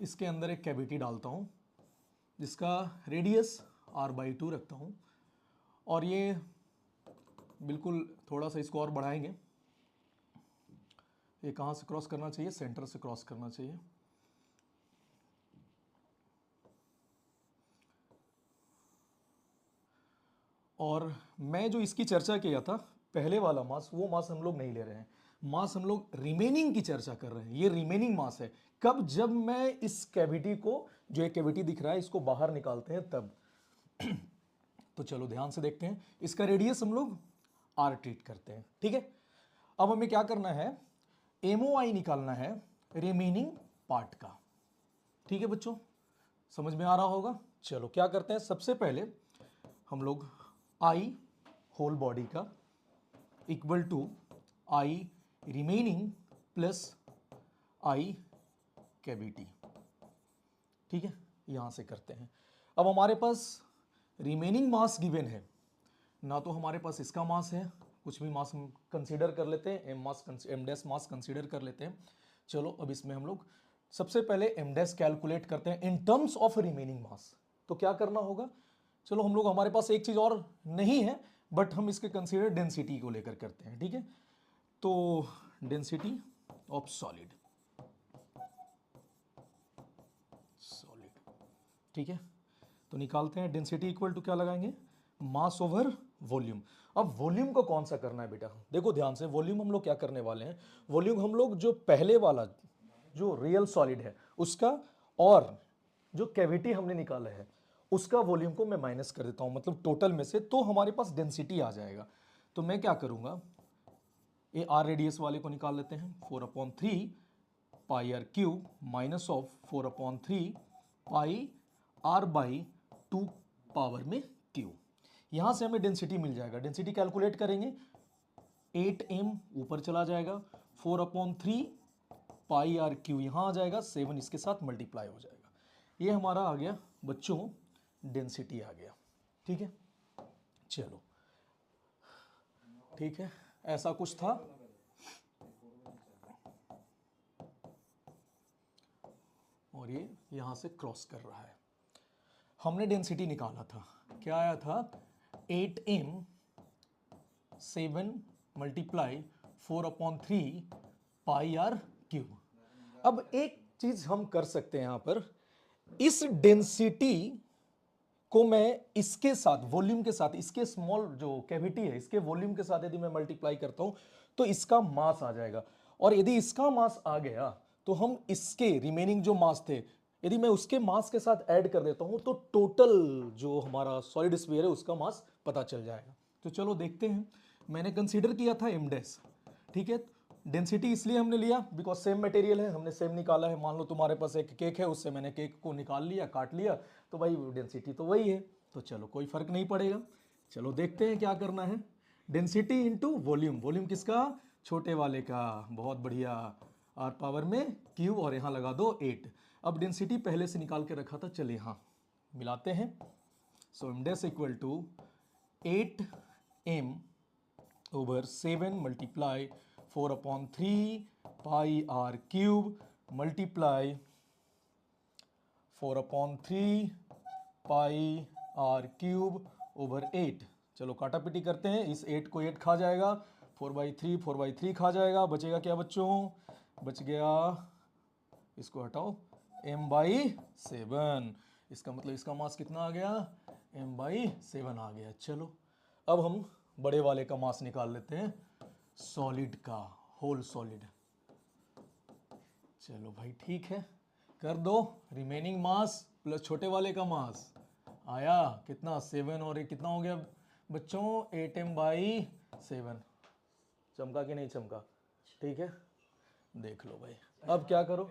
इसके अंदर एक कैविटी डालता हूँ जिसका रेडियस r/2 रखता हूँ, और ये बिल्कुल थोड़ा सा इसको और बढ़ाएंगे। ये कहाँ से क्रॉस करना चाहिए? सेंटर से क्रॉस करना चाहिए। और मैं जो इसकी चर्चा किया था पहले वाला मास, वो मास हम लोग नहीं ले रहे हैं। मास हम लोग रिमेनिंग की चर्चा कर रहे हैं। ये रिमेनिंग मास है। कब? जब मैं इस कैविटी को, जो एक कैविटी दिख रहा है, इसको बाहर निकालते हैं तब। तो चलो ध्यान से देखते हैं। इसका रेडियस हम लोग r ट्रीट करते हैं, ठीक है। अब हमें क्या करना है? MOI निकालना है रिमेनिंग पार्ट का, ठीक है बच्चों, समझ में आ रहा होगा। चलो क्या करते हैं, सबसे पहले हम लोग I होल बॉडी का equal to I remaining plus I cavity, ठीक है, यहां से करते हैं। अब हमारे पास रिमेनिंग मास गिवन है ना, तो हमारे पास इसका मास है, कुछ भी मास हम कंसीडर कर लेते हैं, एम डैश मास कंसीडर कर लेते हैं। चलो अब इसमें हम लोग सबसे पहले एम डैश कैलकुलेट करते हैं इन टर्म्स ऑफ रिमेनिंग मास। तो क्या करना होगा? चलो हम लोग, हमारे पास एक चीज और नहीं है, बट हम इसके कंसीडर डेंसिटी को लेकर करते हैं, ठीक है। तो डेंसिटी ऑफ सॉलिड, ठीक है। तो निकालते हैं डेंसिटी इक्वल टू क्या लगाएंगे? मास ओवर वॉल्यूम। अब वॉल्यूम को कौन सा करना है बेटा? देखो ध्यान से, वॉल्यूम हम लोग क्या करने वाले हैं? वॉल्यूम हम लोग जो पहले वाला जो रियल सॉलिड है उसका, और जो कैविटी हमने निकाला है उसका वॉल्यूम को मैं माइनस कर देता हूं, मतलब टोटल में से, तो हमारे पास डेंसिटी आ जाएगा। तो मैं क्या करूंगा, ये आर रेडियस वाले को निकाल लेते हैं। 4/3 pi r cube minus of 4/3 pi r/2 power में q। यहां से हमें डेंसिटी मिल जाएगा। डेंसिटी कैलकुलेट करेंगे, 8m ऊपर चला जाएगा, 4/3 पाई आर क्यू यहां आ जाएगा, 7 इसके साथ मल्टीप्लाई हो जाएगा। ये हमारा आ गया बच्चों, डेंसिटी आ गया, ठीक है। चलो ठीक है, ऐसा कुछ था। और ये यहां से क्रॉस कर रहा है। हमने डेंसिटी निकाला था, क्या आया था? 8m 7 multiply 4/3 pi r cube. अब एक चीज हम कर सकते हैं यहां पर, इस डेंसिटी को मैं इसके साथ, वॉल्यूम के साथ, इसके स्मॉल जो कैविटी है इसके वॉल्यूम के साथ यदि मैं मल्टीप्लाई करता हूं तो इसका मास आ जाएगा। और यदि इसका मास आ गया तो हम इसके रिमेनिंग जो मास थे, यदि मैं उसके मास के साथ ऐड कर देता हूं तो टोटल जो हमारा सॉलिड स्फीयर है उसका मास पता चल जाएगा। तो चलो देखते हैं। मैंने कंसीडर किया था एम डैश, ठीक है। डेंसिटी इसलिए हमने लिया बिकॉज सेम मटेरियल है, हमने सेम निकाला है। मान लो तुम्हारे पास एक केक है, उससे मैंने केक को निकाल लिया, काट लिया, तो भाई डेंसिटी तो वही है। तो चलो कोई फर्क नहीं पड़ेगा। चलो देखते हैं क्या करना है। डेंसिटी इंटू वॉल्यूम, वॉल्यूम किसका? छोटे वाले का। बहुत बढ़िया, आर पावर में क्यू, और यहाँ लगा दो 8। अब डेंसिटी पहले से निकाल के रखा था, चलिए यहाँ मिलाते हैं। So m dash equal to 8m over 7 multiply 4/3 pi r cube multiply 4/3 pi r cube over 8। चलो काटा पिटी करते हैं, इस 8 को 8 खा जाएगा, 4/3 खा जाएगा, बचेगा क्या बच्चों? बच गया, इसको हटाओ, m/7। इसका मतलब इसका मास कितना आ गया? m/7 आ गया। चलो अब हम बड़े वाले का मास निकाल लेते हैं, सॉलिड का, होल सॉलिड। चलो भाई ठीक है, कर दो। रिमेनिंग मास प्लस छोटे वाले का मास आया कितना? 7, और ये कितना हो गया बच्चों? 8m/7। चमका कि नहीं चमका? ठीक है, देख लो भाई। अब क्या करो,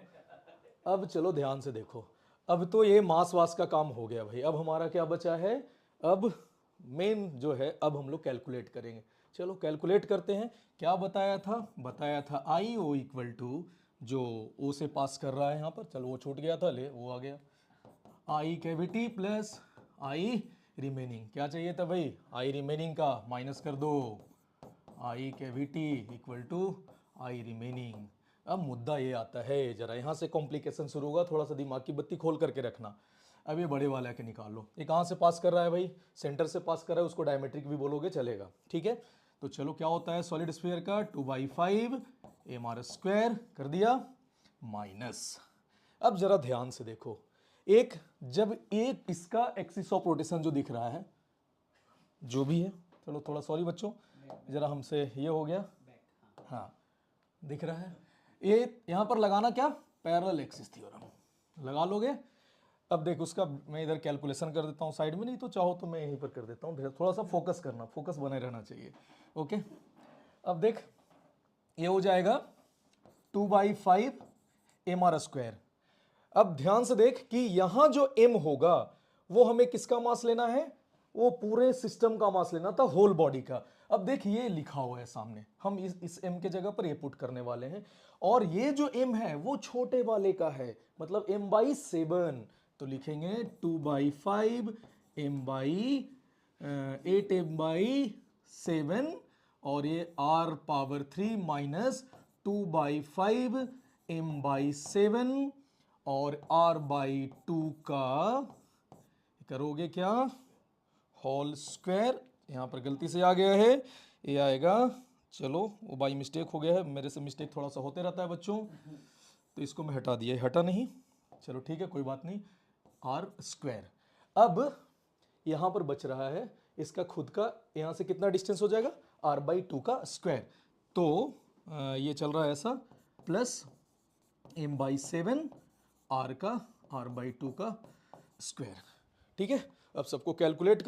अब चलो ध्यान से देखो। अब तो ये मास वास का काम हो गया भाई। अब हमारा क्या बचा है? अब मेन जो है, अब हम लोग कैलकुलेट करेंगे। चलो कैलकुलेट करते हैं। क्या बताया था? बताया था आई ओ इक्वल टू, जो ओ से पास कर रहा है यहाँ पर, चलो वो छूट गया था, ले वो आ गया, आई कैविटी प्लस आई रिमेनिंग। क्या चाहिए था भाई? आई रिमेनिंग का माइनस कर दो, I cavity equal to I remaining. अब मुद्दा ये आता है, जरा यहाँ से कॉम्प्लिकेशन शुरू होगा, थोड़ा सा दिमाग की बत्ती खोल करके रखना। अब ये बड़े वाला के निकाल लो, ये कहाँ से पास कर रहा है भाई, सेंटर से पास कर रहा है, उसको डायमेट्रिक भी बोलोगे चलेगा, ठीक है। तो चलो क्या होता है सॉलिड स्फीयर का 2/5 mr² कर दिया माइनस। अब जरा ध्यान से देखो, एक जब एक इसका एक्सिस ऑफ रोटेशन जो दिख रहा है, जो भी है, चलो थोड़ा सॉरी बच्चों, जरा हमसे ये हो गया, हाँ दिख रहा है, ये यहाँ पर लगाना क्या, पैरेलल एक्सिस थ्योरम लगा लोगे। अब देख उसका मैं इधर कैलकुलेशन कर देता हूँ साइड में, नहीं तो चाहो तो मैं यहीं पर कर देता हूँ, थोड़ा सा फोकस करना, फोकस बने रहना चाहिए, ओके। अब देख ये हो जाएगा 2/5 mr²। अब ध्यान से देख कि यहां जो m होगा वो हमें किसका मास लेना है, वो पूरे सिस्टम का मास लेना था, होल बॉडी का। अब देख ये लिखा हुआ है सामने, हम इस m के जगह पर ये पुट करने वाले हैं, और ये जो m है वो छोटे वाले का है, मतलब m/7, तो लिखेंगे 2/5 8 m/7, और ये r⁻³ माइनस 2/5 m/7 और r/2 का करोगे क्या, होल स्क्वायर। यहाँ पर गलती से आ गया है, ये आएगा, चलो वो बाई मिस्टेक हो गया है, मेरे से मिस्टेक थोड़ा सा होते रहता है बच्चों, तो इसको मैं हटा दिया, हटा नहीं, चलो ठीक है कोई बात नहीं, r²। अब यहाँ पर बच रहा है इसका खुद का, यहाँ से कितना डिस्टेंस हो जाएगा, r/2 का स्क्वायर, तो ये चल रहा है ऐसा, प्लस m/7 r का r/2 का स्क्वायर, ठीक है। अब सबको कैलकुलेट